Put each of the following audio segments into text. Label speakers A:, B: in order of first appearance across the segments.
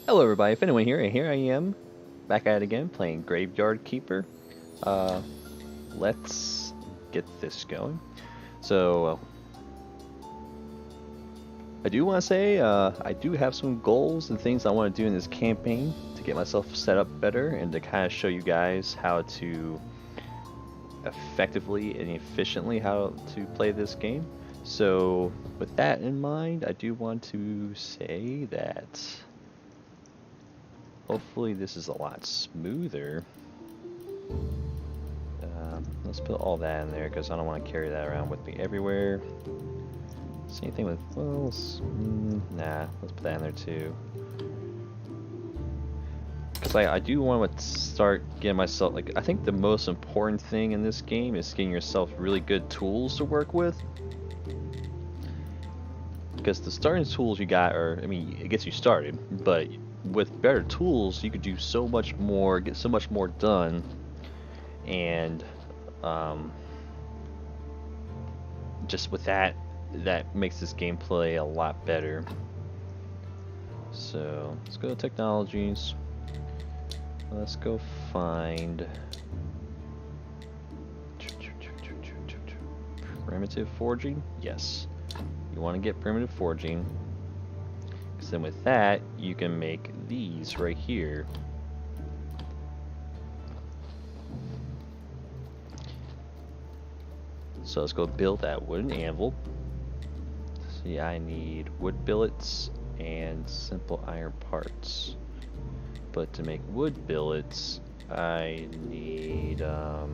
A: Hello everybody, Fenway here, and here I am, back at it again, playing Graveyard Keeper. Uh, let's get this going. So, I do want to say, I do have some goals and things I want to do in this campaign to get myself set up better and to kind of show you guys how to effectively and efficiently how to play this game. So, with that in mind, I do want to say that hopefully this is a lot smoother. Let's put all that in there because I don't want to carry that around with me everywhere. Same thing with, well, nah, let's put that in there too. Because I do want to start getting myself, like, I think the most important thing in this game is getting yourself really good tools to work with. Because the starting tools you got are, I mean, it gets you started, but with better tools, you could do so much more, get so much more done, and just with that makes this gameplay a lot better. So let's go to technologies. Let's go find primitive forging. Yes, you want to get primitive forging, because then with that you can make these right here. So let's go build that wooden anvil. See, I need wood billets and simple iron parts. But to make wood billets, I need the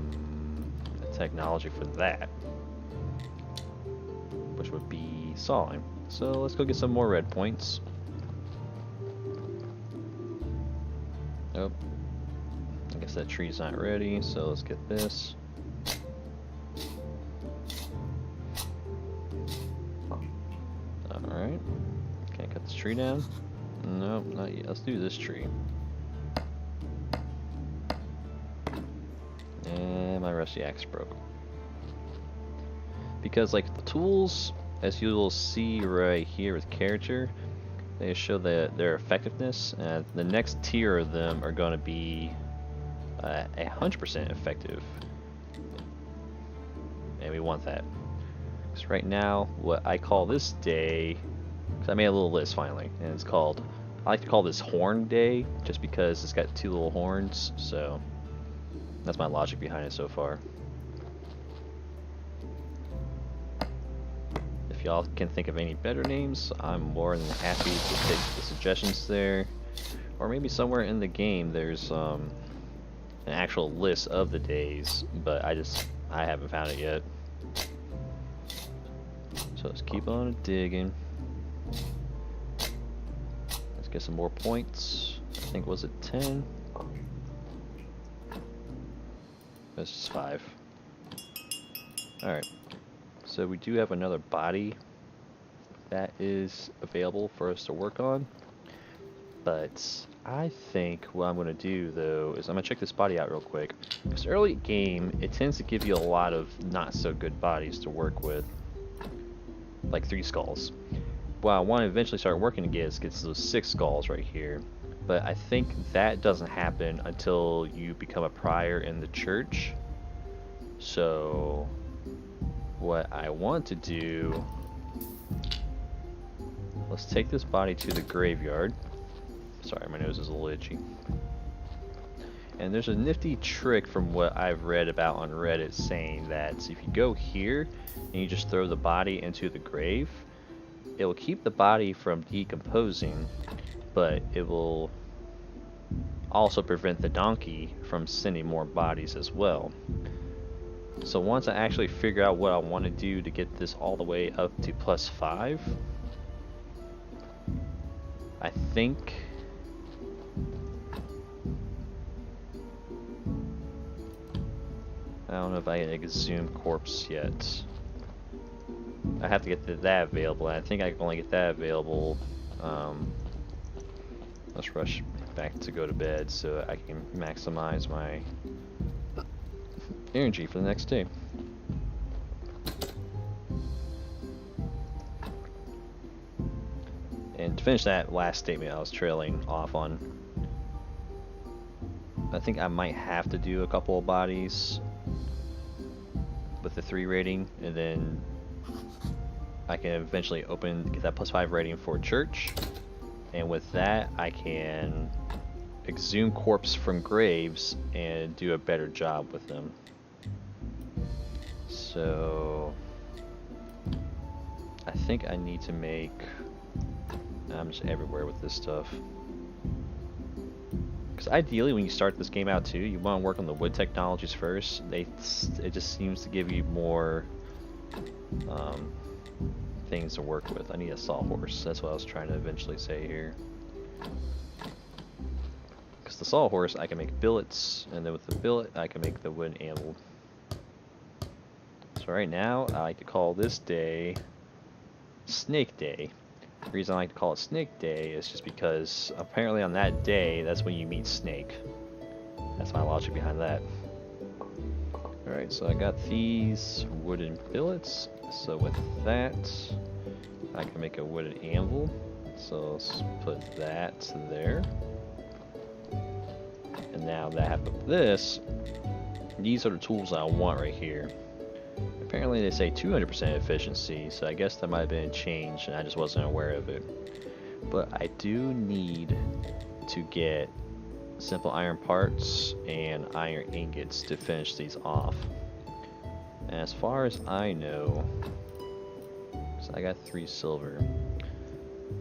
A: technology for that, which would be sawing. So let's go get some more red points. Oh, I guess that tree's not ready, so let's get this. Alright, can I cut this tree down? Nope, not yet. Let's do this tree. And my rusty axe broke. Because, like, the tools, as you will see right here with character, they show their effectiveness, and the next tier of them are going to be 100% effective. And we want that. Because right now, what I call this day, because I made a little list finally, and it's called, I like to call this Horn Day, just because it's got two little horns, so that's my logic behind it so far. If y'all can think of any better names, I'm more than happy to take the suggestions there. Or maybe somewhere in the game there's an actual list of the days, but I haven't found it yet. So let's keep on digging. Let's get some more points. I think, was it 10? That's just 5. Alright. So we do have another body that is available for us to work on. But I think what I'm going to do, though, is I'm going to check this body out real quick. Because early game, it tends to give you a lot of not so good bodies to work with. Like 3 skulls. What I want to eventually start working to get is those 6 skulls right here. But I think that doesn't happen until you become a prior in the church. So what I want to do, let's take this body to the graveyard. Sorry, my nose is a little itchy. And there's a nifty trick from what I've read about on Reddit saying that if you go here and you just throw the body into the grave, it will keep the body from decomposing, but it will also prevent the donkey from sending more bodies as well. So once I actually figure out what I want to do to get this all the way up to +5, I think I don't know if I can exhume corpse yet. I have to get that available, and I think I can only get that available. Let's rush back to go to bed so I can maximize my energy for the next day. And to finish that last statement I was trailing off on, I think I might have to do a couple of bodies with the 3 rating, and then I can eventually get that +5 rating for church, and with that I can exhume corpse from graves and do a better job with them. So I think I need to make, I'm just everywhere with this stuff, because ideally when you start this game out too, you want to work on the wood technologies first. It just seems to give you more things to work with. I need a sawhorse, that's what I was trying to eventually say here. Because the sawhorse I can make billets, and then with the billet I can make the wooden anvil. So right now I like to call this day Snake Day. The reason I like to call it Snake Day is just because apparently on that day that's when you meet Snake. That's my logic behind that. Alright, so I got these wooden billets, so with that I can make a wooden anvil. So let's put that there. And now that I have this, these are the tools I want right here. Apparently they say 200% efficiency, so I guess that might have been changed and I just wasn't aware of it. But I do need to get simple iron parts and iron ingots to finish these off. And as far as I know, so I got 3 silver.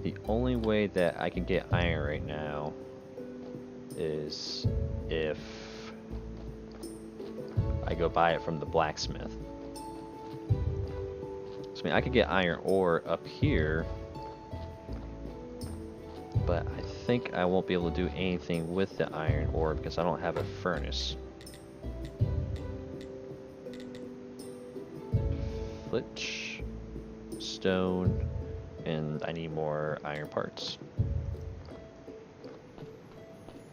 A: The only way that I can get iron right now is if I go buy it from the blacksmith. So I mean, I could get iron ore up here, but I think I won't be able to do anything with the iron ore because I don't have a furnace. Flitch, stone, and I need more iron parts.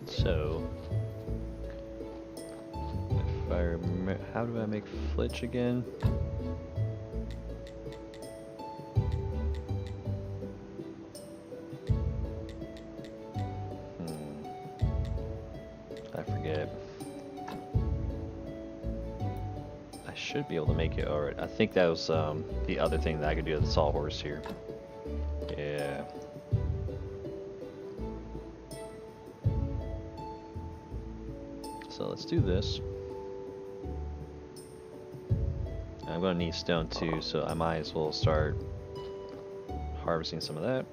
A: So, if I remember, how do I make flitch again? I forget. I should be able to make it alright. I think that was the other thing that I could do with the sawhorse here. Yeah. So let's do this. I'm going to need stone too, so I might as well start harvesting some of that.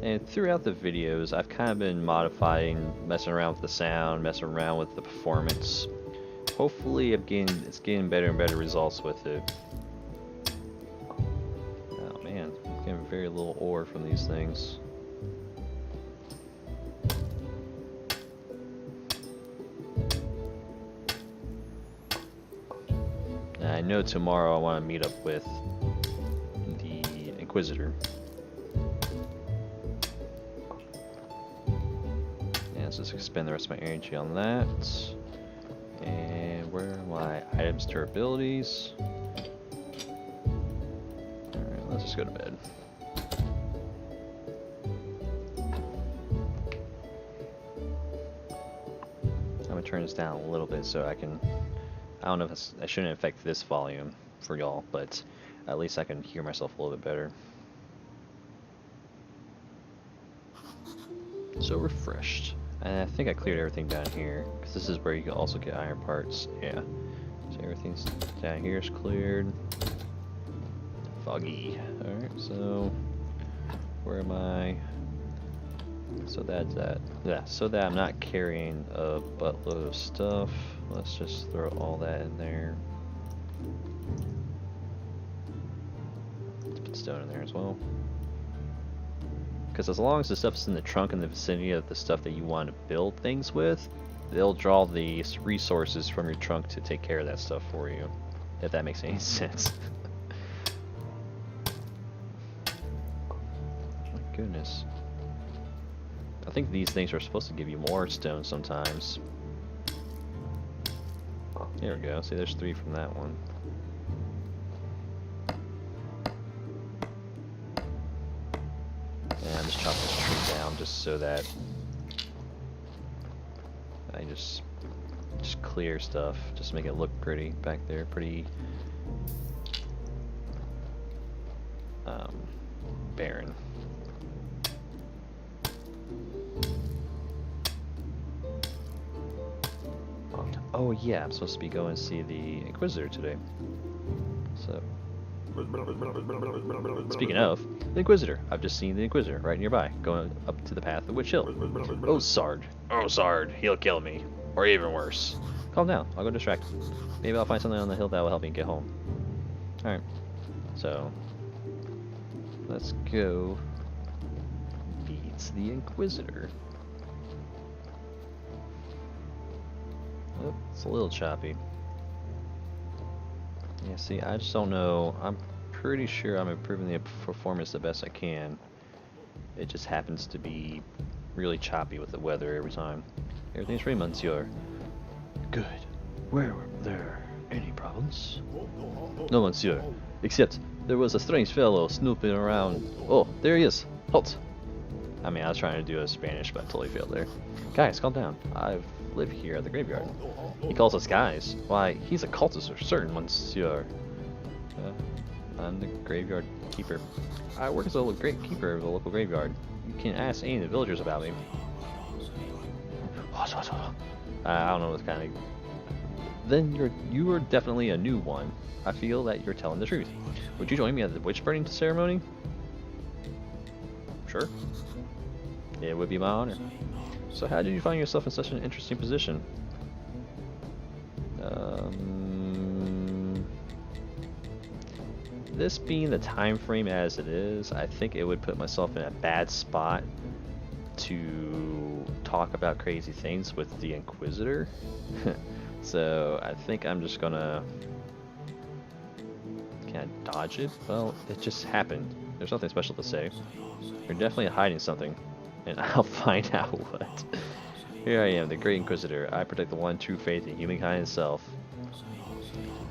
A: And throughout the videos, I've kind of been modifying, messing around with the sound, messing around with the performance. Hopefully it's getting better and better results with it. Oh man, I'm getting very little ore from these things. And I know tomorrow I want to meet up with the Inquisitor. Let's just expend the rest of my energy on that. And where are my items durabilities? Alright, let's just go to bed. I'm gonna turn this down a little bit so I can, I don't know if I shouldn't affect this volume for y'all, but at least I can hear myself a little bit better. So refreshed. And I think I cleared everything down here, because this is where you can also get iron parts. Yeah. So everything's down here is cleared. Foggy. Alright, so where am I? So that's that. Yeah, so that I'm not carrying a buttload of stuff. Let's just throw all that in there. Let's put stone in there as well. Because as long as the stuff's in the trunk in the vicinity of the stuff that you want to build things with, they'll draw the resources from your trunk to take care of that stuff for you, if that makes any sense. My goodness. I think these things are supposed to give you more stone sometimes. There we go. See, there's 3 from that one. And I'm just chopping this tree down just so that I just clear stuff, just make it look pretty back there, pretty barren. Oh yeah, I'm supposed to be going to see the Inquisitor today. So, speaking of, the Inquisitor. I've just seen the Inquisitor right nearby, going up to the path of Witch Hill. Oh, Sard. Oh, Sard. He'll kill me. Or even worse. Calm down. I'll go distract him. Maybe I'll find something on the hill that will help me get home. Alright. So, let's go beat the Inquisitor. Oh, it's a little choppy. Yeah, see, I just don't know. I'm pretty sure I'm improving the performance the best I can. It just happens to be really choppy with the weather every time. Everything's free, Monsieur. Good. Were there any problems? No, Monsieur. Except there was a strange fellow snooping around. Oh, there he is. Halt! I mean, I was trying to do a Spanish, but I totally failed there. Guys, calm down. I've lived here at the graveyard. He calls us guys. Why, he's a cultist for certain, Monsieur. I'm the graveyard keeper. I work as a great keeper of the local graveyard. You can ask any of the villagers about me. I don't know what kind of... Then you are definitely a new one. I feel that you're telling the truth. Would you join me at the witch burning ceremony? Sure. It would be my honor. So how did you find yourself in such an interesting position? This being the time frame as it is, I think it would put myself in a bad spot to talk about crazy things with the Inquisitor. So I think I'm just gonna... Can I dodge it? Well, it just happened. There's nothing special to say. You're definitely hiding something, and I'll find out what. Here I am, the Great Inquisitor. I protect the one true faith in humankind itself.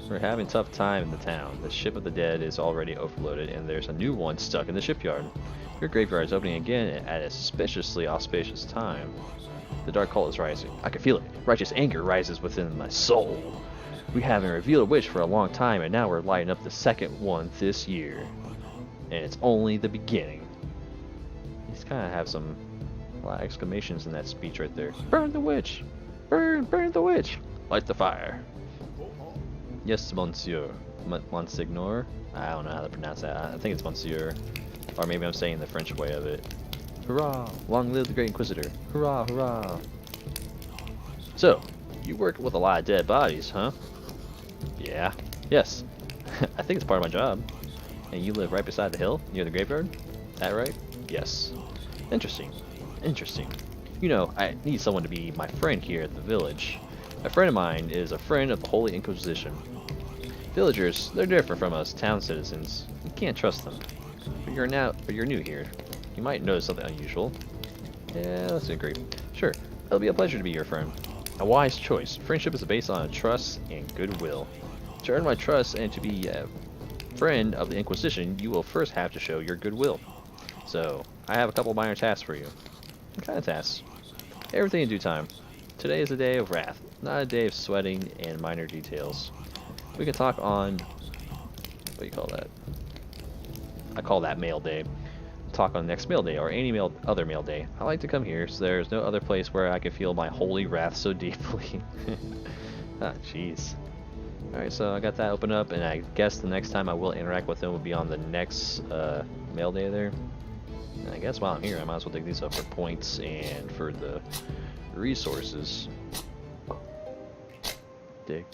A: We're having a tough time in the town. The ship of the dead is already overloaded, and there's a new one stuck in the shipyard. Your graveyard is opening again at a suspiciously auspicious time. The dark cult is rising. I can feel it. Righteous anger rises within my soul. We haven't revealed a witch for a long time, and now we're lighting up the second one this year. And it's only the beginning. He's kind of have a lot of exclamations in that speech right there. Burn the witch! Burn the witch! Light the fire. Yes, Monsieur. Monsignor? I don't know how to pronounce that. I think it's Monsieur. Or maybe I'm saying the French way of it. Hurrah! Long live the Great Inquisitor! Hurrah, hurrah! So, you work with a lot of dead bodies, huh? Yeah. Yes. I think it's part of my job. And you live right beside the hill, near the graveyard? That right? Yes. Interesting. Interesting. You know, I need someone to be my friend here at the village. A friend of mine is a friend of the Holy Inquisition. Villagers, they're different from us town citizens. You can't trust them. But you're new here. You might notice something unusual. Yeah, let's agree. Sure, it'll be a pleasure to be your friend. A wise choice. Friendship is based on trust and goodwill. To earn my trust and to be a friend of the Inquisition, you will first have to show your goodwill. So, I have a couple minor tasks for you. What kind of tasks? Everything in due time. Today is a day of wrath, not a day of sweating and minor details. We can talk on... what do you call that? I call that mail day. Talk on next mail day or any other mail day. I like to come here, so there's no other place where I can feel my holy wrath so deeply. Ah, jeez. Alright, so I got that open up, and I guess the next time I will interact with them will be on the next mail day there. And I guess while I'm here, I might as well dig these up for points and for the resources. Dig,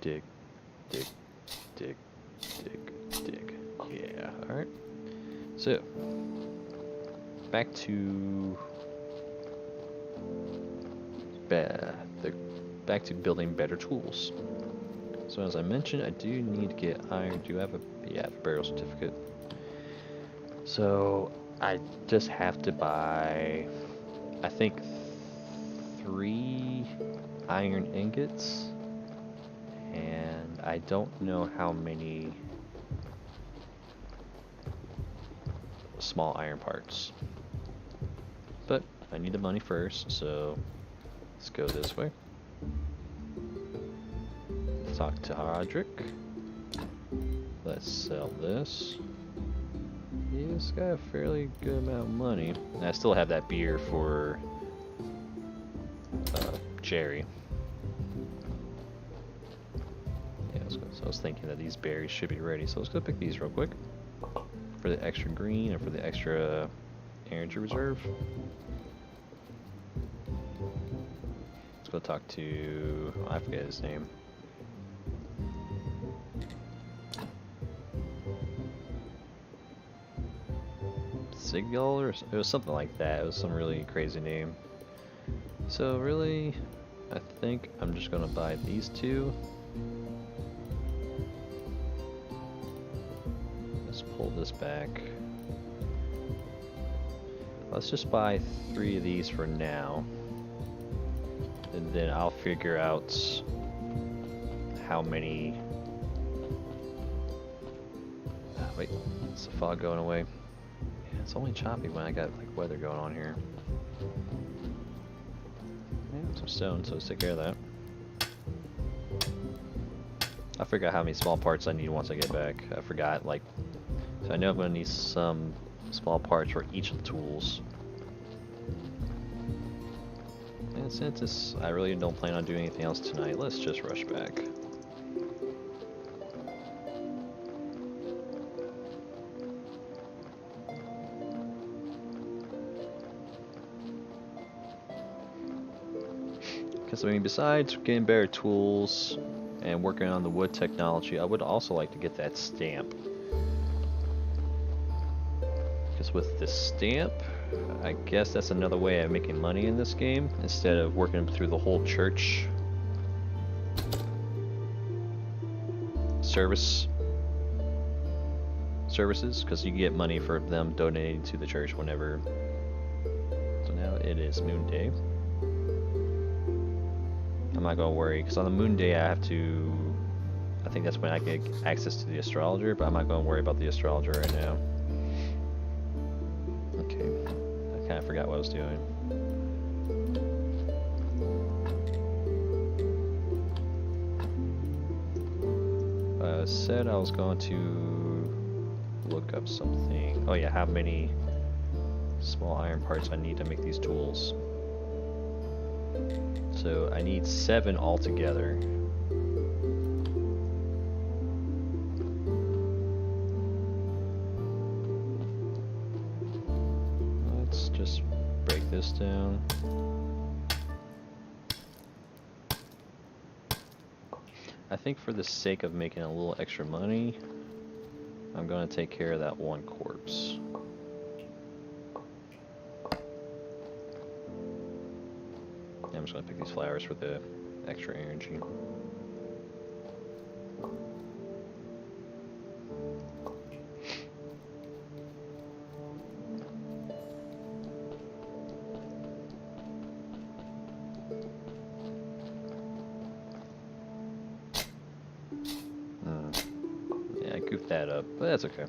A: dig, dig, dig, dig, dig. Yeah, alright. So, back to building better tools. So as I mentioned, I do need to get iron. Do you have a burial certificate? So I just have to buy, I think, 3 iron ingots, and I don't know how many small iron parts. I need the money first, so let's go this way. Talk to Roderick. Let's sell this. He's got a fairly good amount of money. And I still have that beer for Jerry. Yeah, let's go. So I was thinking that these berries should be ready. So let's go pick these real quick. For the extra green and for the extra energy reserve. Let's go talk to, I forget his name. Sigal, or it was something like that. It was some really crazy name. So really, I think I'm just gonna buy these two. Let's pull this back. Let's just buy 3 of these for now. And then I'll figure out how many... wait, is the fog going away? Yeah, it's only choppy when I got like weather going on here. Yeah, some stone, so let's take care of that. I'll figure out how many small parts I need once I get back. I forgot, like, so I know I'm gonna need some small parts for each of the tools. And since I really don't plan on doing anything else tonight, let's just rush back. Because I mean, besides getting better tools and working on the wood technology, I would also like to get that stamp. Because with the stamp, I guess that's another way of making money in this game, instead of working through the whole church services, because you get money for them donating to the church whenever. So now it is Moon Day. I'm not gonna worry, because on the Moon Day I have to, I think that's when I get access to the astrologer, but I'm not gonna worry about the astrologer right now. Okay, I kind of forgot what I was doing. I said I was going to look up something. Oh yeah, how many small iron parts I need to make these tools. So I need 7 altogether. Let's just break this down. I think for the sake of making a little extra money, I'm going to take care of that one corpse. I'm just going to pick these flowers for the extra energy. Yeah, I goofed that up, but that's okay.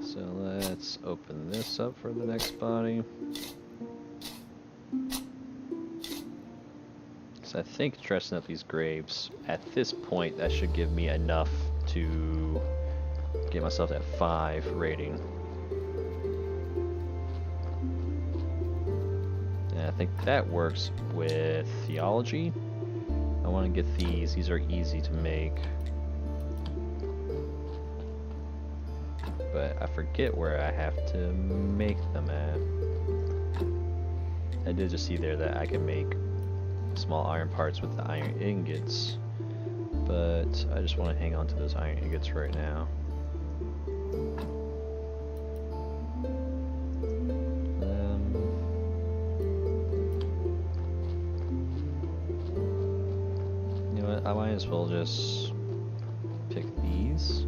A: So let's open this up for the next body. I think dressing up these graves, at this point, that should give me enough to get myself that 5 rating. And I think that works with theology. I want to get these. These are easy to make. But I forget where I have to make them at. I did just see there that I can make small iron parts with the iron ingots, but I just want to hang on to those iron ingots right now. You know what, I might as well just pick these.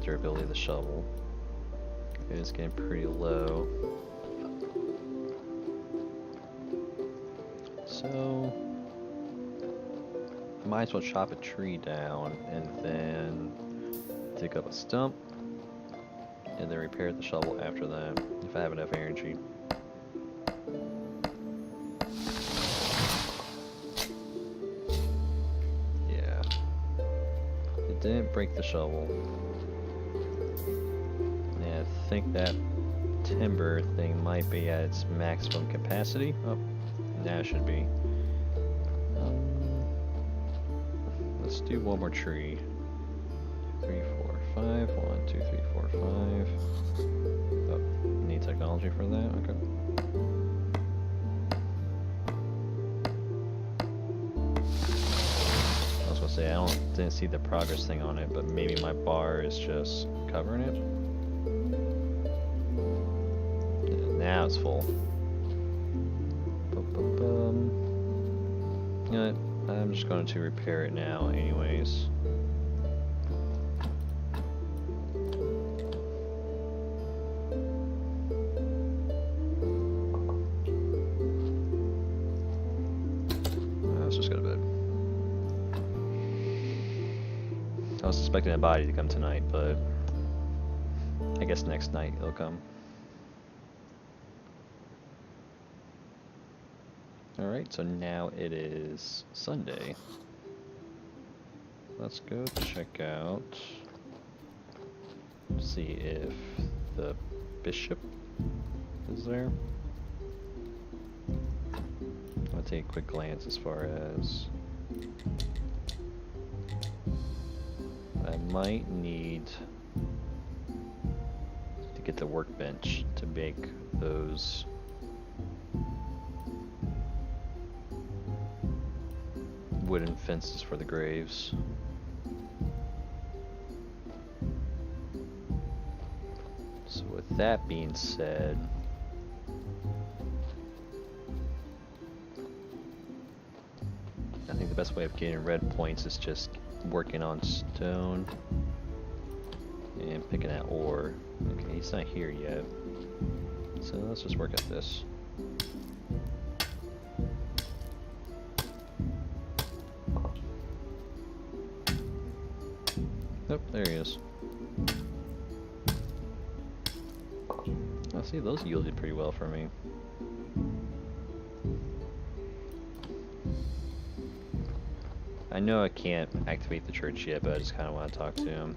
A: durability of the shovel. It is getting pretty low. So I might as well chop a tree down and then dig up a stump and then repair the shovel after that if I have enough energy. Yeah. It didn't break the shovel. Yeah, I think that timber thing might be at its maximum capacity. Oh, now it should be. Let's do one more tree. 3, 4, 5. 1, 2, 3, 4, 5. Oh, need technology for that? Okay. I was gonna say didn't see the progress thing on it, but maybe my bar is just covering it. Now it's full. You know what? I'm just going to repair it now anyways. Let's just go to bed. I was expecting a body to come tonight, but I guess next night it'll come. Alright, so now it is Sunday. Let's go check out, see if the bishop is there. I'll take a quick glance as far as I might need to get the workbench to make those wooden fences for the graves. So with that being said, I think the best way of getting red points is just working on stone and picking at ore. Okay, he's not here yet, so let's just work at this. Nope, there he is. I see those yielded pretty well for me. I know I can't activate the church yet, but I just kind of want to talk to him.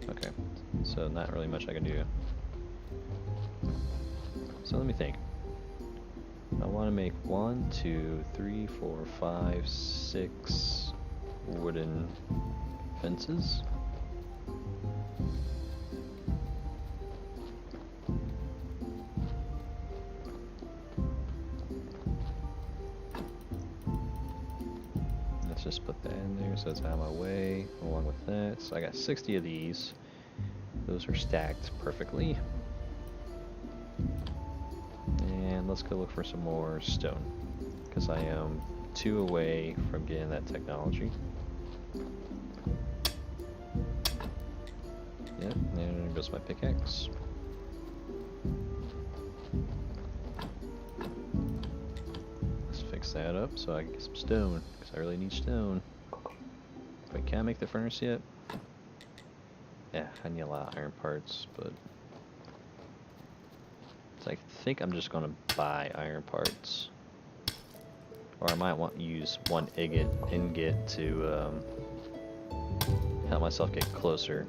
A: Okay, so not really much I can do. So let me think. I want to make 1, 2, 3, 4, 5, 6 wooden fences. Let's just put that in there so it's out of my way along with that. So I got 60 of these. Those are stacked perfectly. And let's go look for some more stone, because I am 2 away from getting that technology. Yep, and there goes my pickaxe. Let's fix that up so I can get some stone, because I really need stone. Wait, can I make the furnace yet? Yeah, I need a lot of iron parts, but so I think I'm just gonna buy iron parts, or I might want to use one ingot to help myself get closer.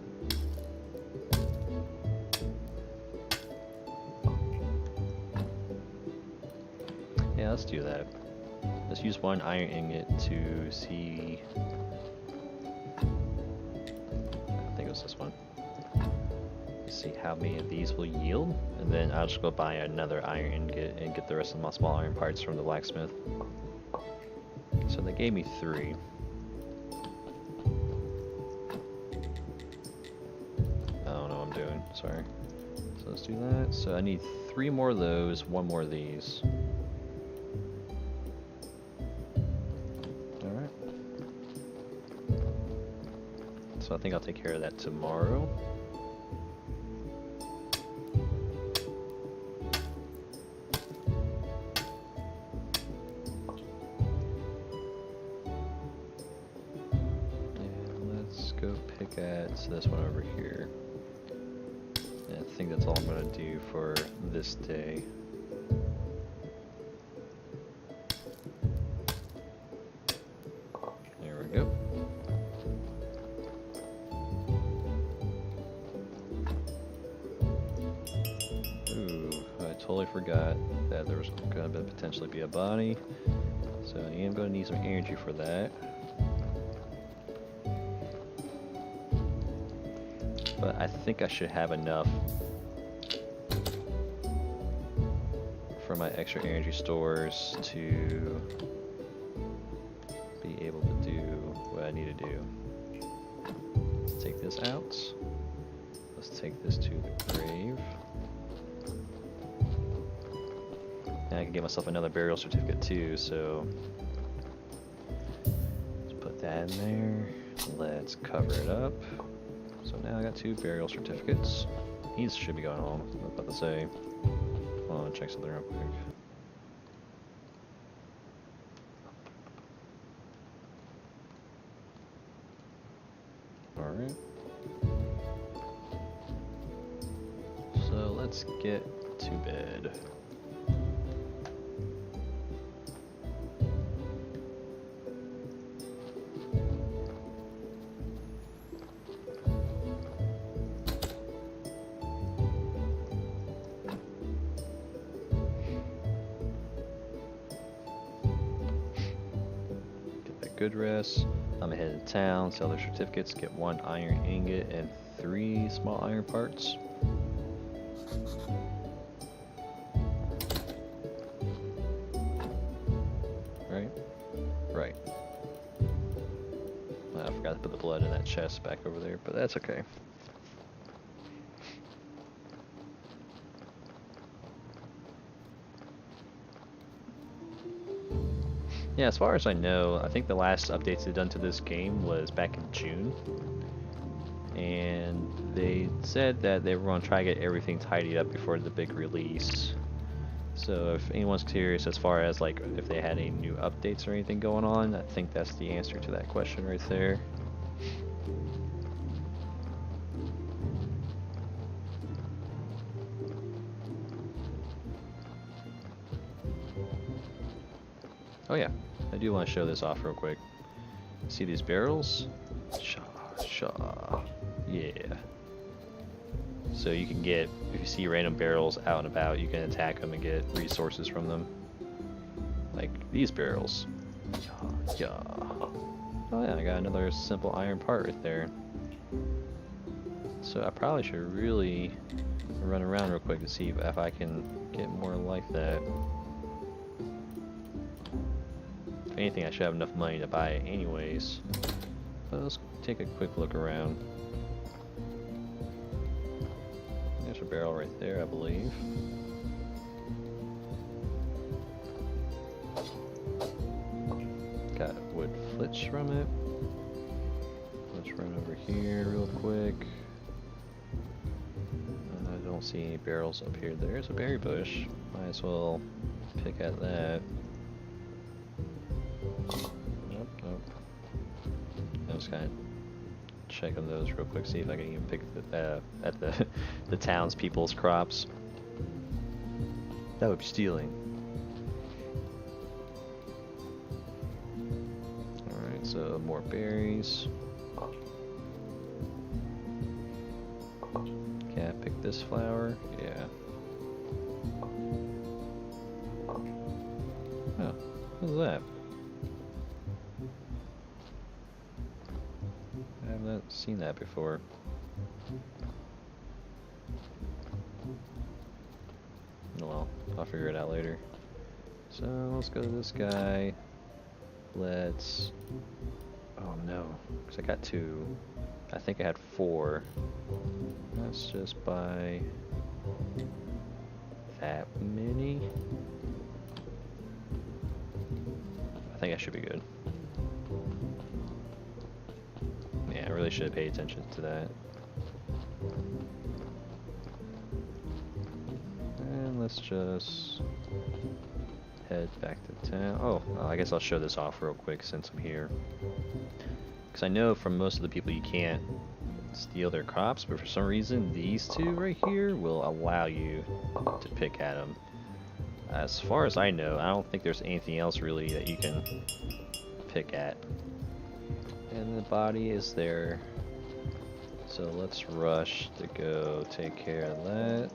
A: Yeah, let's do that. Let's use one iron ingot to see. I think it was this one. See how many of these will yield, and then I'll just go buy another iron ingot and get the rest of my small iron parts from the blacksmith. So they gave me 3. I don't know what I'm doing, sorry. So let's do that. So I need 3 more of those, 1 more of these. Alright. So so I think I'll take care of that tomorrow. And let's go pick at this one over here. And I think that's all I'm going to do for this day. There we go. Ooh, I totally forgot that there was going to potentially be a body. So I am going to need some energy for that. But I think I should have enough for my extra energy stores to be able to do what I need to do. Let's take this out. Let's take this to the grave. And I can get myself another burial certificate too, so let's put that in there. Let's cover it up. So now I got 2 burial certificates. These should be going home. I was about to say. Hold on, check something real quick. Alright. So let's get to bed. Good rest. I'm gonna head to town, sell their certificates, get 1 iron ingot and 3 small iron parts. Right? Right. I forgot to put the blood in that chest back over there, but that's okay. Yeah, as far as I know, I think the last updates they've done to this game was back in June. And they said that they were going to try to get everything tidied up before the big release. So if anyone's curious as far as like if they had any new updates or anything going on, I think that's the answer to that question right there. Oh yeah, I do want to show this off real quick. See these barrels? Yeah. So you can get, if you see random barrels out and about, you can attack them and get resources from them. Like these barrels. Yeah. Oh yeah, I got another simple iron part right there. So I probably should really run around real quick to see if I can get more like that. If anything, I should have enough money to buy it anyways. But let's take a quick look around. There's a barrel right there, I believe. Got wood flits from it. Let's run over here real quick. I don't see any barrels up here. There's a berry bush. Might as well pick at that. Nope. I was kind of checking those real quick, see if I can even pick at the townspeople's crops. That would be stealing. Alright, so more berries. Can I pick this flower? Yeah. Oh, what's that? I haven't seen that before. Oh well, I'll figure it out later. So let's go to this guy. Let's... Oh no, because I got 2. I think I had 4. Let's just buy that many. I think I should be good. Yeah, really should have paid attention to that. And let's just head back to town. Oh, I guess I'll show this off real quick since I'm here. Because I know from most of the people you can't steal their crops, but for some reason these two right here will allow you to pick at them. As far as I know, I don't think there's anything else really that you can pick at. And the body is there. So let's rush to go take care of that.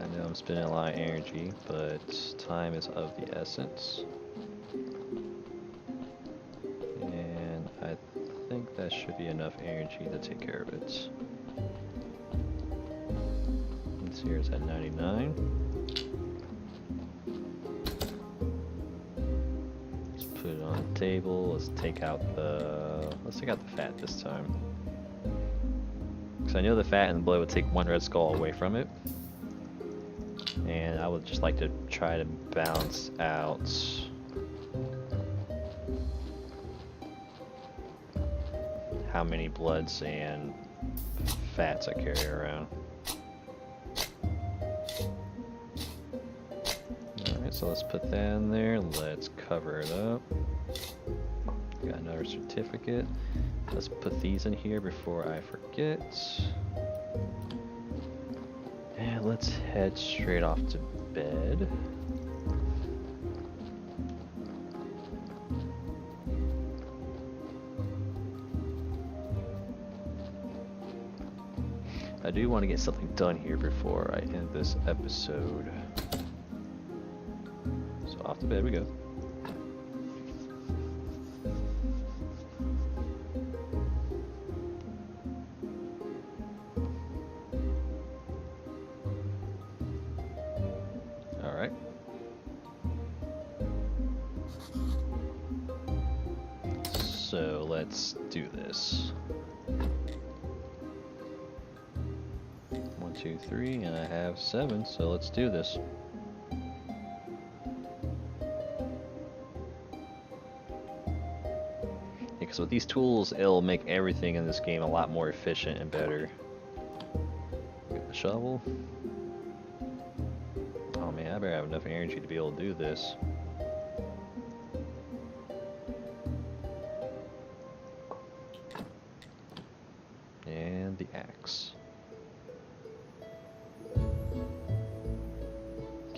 A: I know I'm spending a lot of energy, but time is of the essence. And I think that should be enough energy to take care of it. This here is at 99. Let's put it on the table. Let's take out the fat this time. Because I know the fat and the blood would take one red skull away from it. And I would just like to try to balance out how many bloods and fats I carry around. Alright, so let's put that in there. Let's cover it up. Got another certificate. Let's put these in here before I forget. And let's head straight off to bed. I do want to get something done here before I end this episode. So off to bed we go. Alright. So let's do this. 1, 2, 3, and I have 7, so let's do this. Because with these tools, it'll make everything in this game a lot more efficient and better. Get the shovel. Oh man, I better have enough energy to be able to do this. And the axe.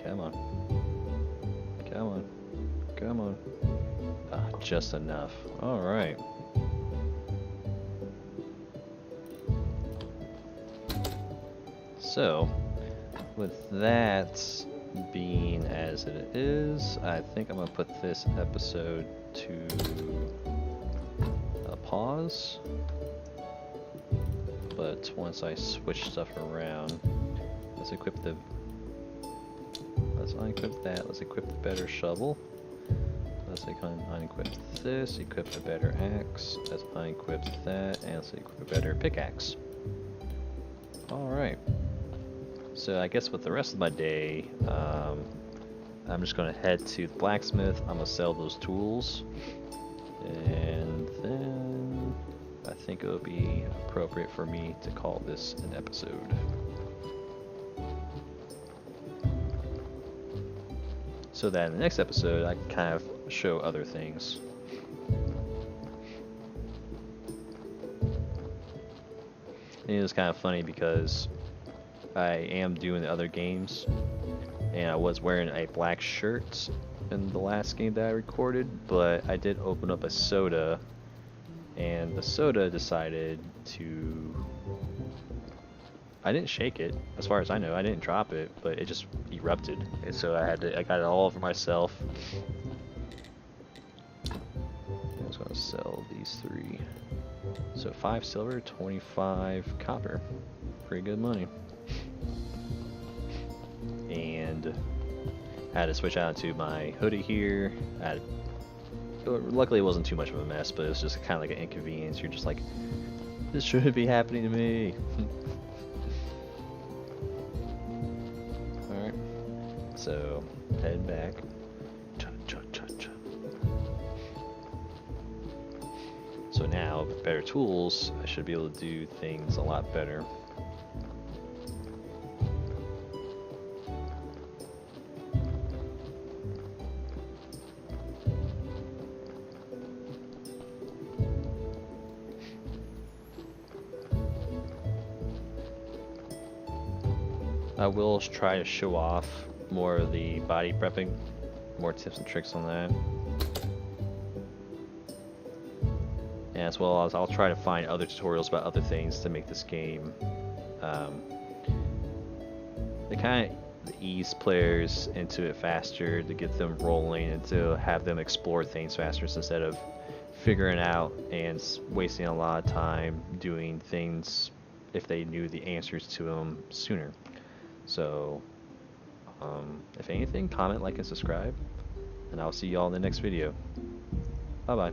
A: Come on. Come on. Come on. Ah, just enough. Alright. So, with that being as it is, I think I'm going to put this episode to a pause. But once I switch stuff around, let's unequip that, let's equip the better shovel. Let's unequip this, equip a better axe, let's unequip that, and let's equip a better pickaxe. Alright. So I guess with the rest of my day, I'm just going to head to the blacksmith, I'm going to sell those tools, and then I think it would be appropriate for me to call this an episode. So that in the next episode, I can kind of show other things. And it was kind of funny because I am doing the other games, and I was wearing a black shirt in the last game that I recorded, but I did open up a soda, and the soda decided to... I didn't shake it, as far as I know. I didn't drop it, but it just erupted. And so I got it all over myself. I was gonna sell these 3. So 5 silver, 25 copper. Pretty good money. And I had to switch out to my hoodie here. Luckily it wasn't too much of a mess, but it was just kind of like an inconvenience. You're just like, this shouldn't be happening to me. Alright, so head back. So now, with better tools, I should be able to do things a lot better. I will try to show off more of the body prepping, more tips and tricks on that. And as well as I'll try to find other tutorials about other things to make this game to kind of ease players into it faster, to get them rolling and to have them explore things faster instead of figuring out and wasting a lot of time doing things if they knew the answers to them sooner. So, if anything, comment, like, and subscribe, and I'll see y'all in the next video. Bye-bye.